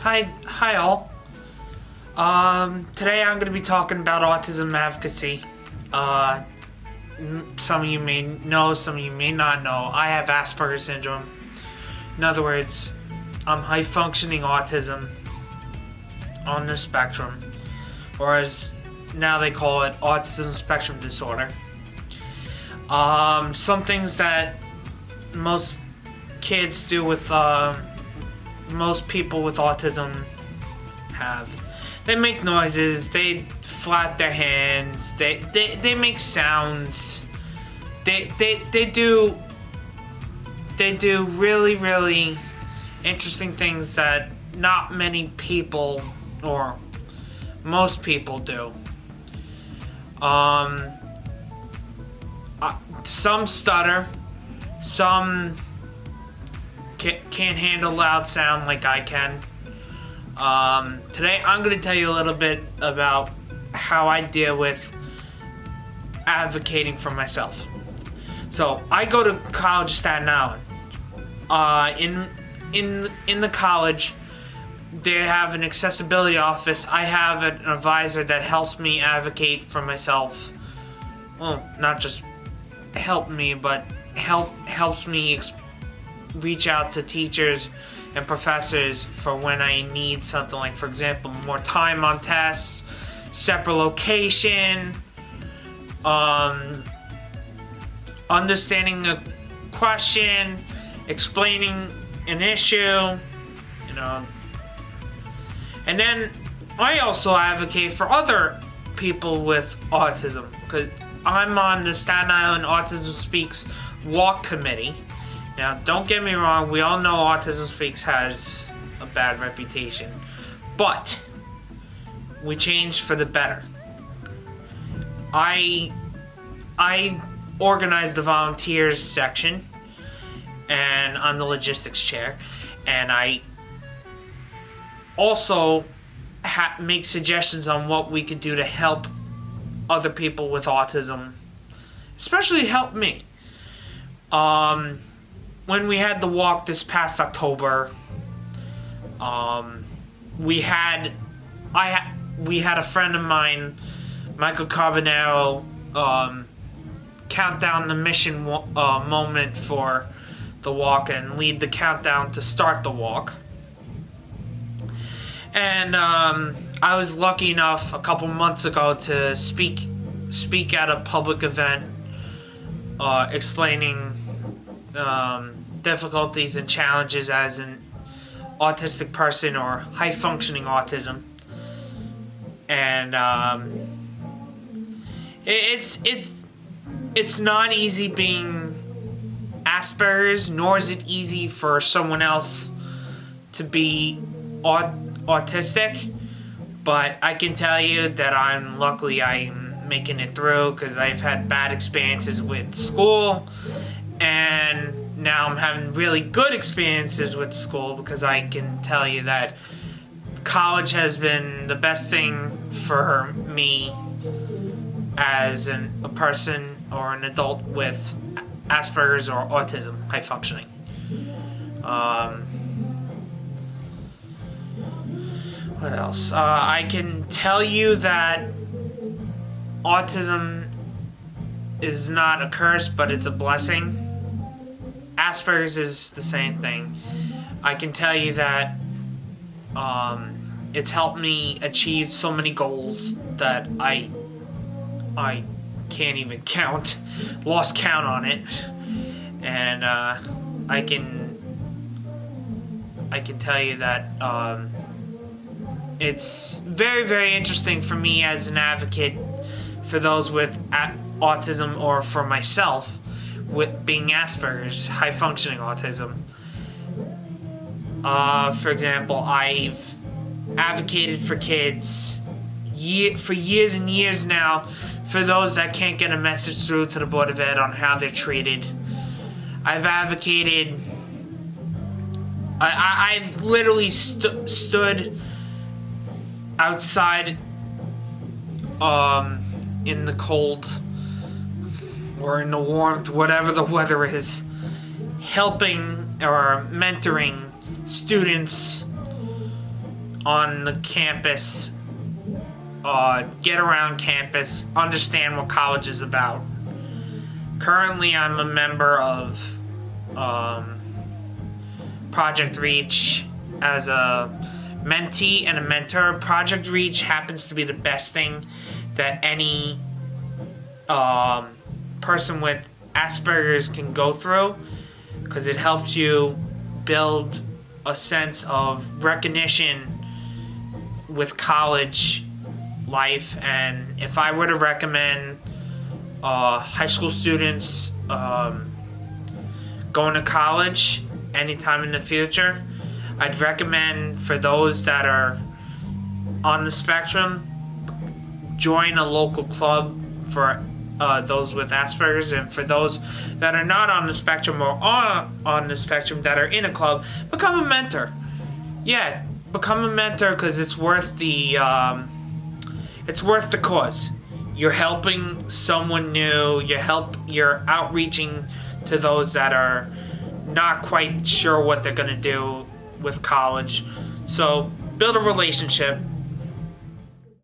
Hi all. Today I'm going to be talking about autism advocacy. Some of you may know, some of you may not know. I have Asperger syndrome. In other words, I'm high-functioning autism on the spectrum, or as now they call it, autism spectrum disorder. Some things that most kids do with most people with autism have. They make noises, they flap their hands, they make sounds. They do really, really interesting things that not many people or most people do. Some stutter, some can't handle loud sound like I can. Today I'm going to tell you a little bit about how I deal with advocating for myself. So I go to college in Staten Island. In the college, they have an accessibility office. I have an advisor that helps me advocate for myself. Well, not just help me, but helps me reach out to teachers and professors for when I need something, like, for example, more time on tests, separate location, understanding the question, explaining an issue, And then I also advocate for other people with autism, because I'm on the Staten Island Autism Speaks Walk Committee. Now, don't get me wrong, we all know Autism Speaks has a bad reputation, but we changed for the better. I organized the volunteers section, and I'm the logistics chair, and I also make suggestions on what we could do to help other people with autism, especially help me. When we had the walk this past October, we had a friend of mine, Michael Carbonaro, count down the mission moment for the walk and lead the countdown to start the walk. And I was lucky enough a couple months ago to speak at a public event, explaining difficulties and challenges as an autistic person or high-functioning autism. And it's not easy being Asperger's, nor is it easy for someone else to be autistic. But I can tell you that I'm making it through, because I've had bad experiences with school, and now I'm having really good experiences with school, because I can tell you that college has been the best thing for me as a person or an adult with Asperger's or autism, high functioning. What else? I can tell you that autism is not a curse, but it's a blessing. Asperger's is the same thing. I can tell you that it's helped me achieve so many goals that I can't even count. Lost count on it. And I can tell you that it's very, very interesting for me as an advocate for those with autism, or for myself with being Asperger's, high-functioning autism. For example, I've advocated for kids for years and years now for those that can't get a message through to the Board of Ed on how they're treated. I've advocated. I've literally stood outside in the cold or in the warmth, whatever the weather is, helping or mentoring students on the campus, get around campus, understand what college is about. Currently, I'm a member of Project Reach as a mentee and a mentor. Project Reach happens to be the best thing that any person with Asperger's can go through, because it helps you build a sense of recognition with college life. And if I were to recommend high school students going to college anytime in the future, I'd recommend, for those that are on the spectrum, join a local club for those with Asperger's, and for those that are not on the spectrum or are on the spectrum that are in a club, become a mentor. Yeah, become a mentor, because it's worth the cause. You're helping someone new. You're outreaching to those that are not quite sure what they're gonna do with college. So build a relationship.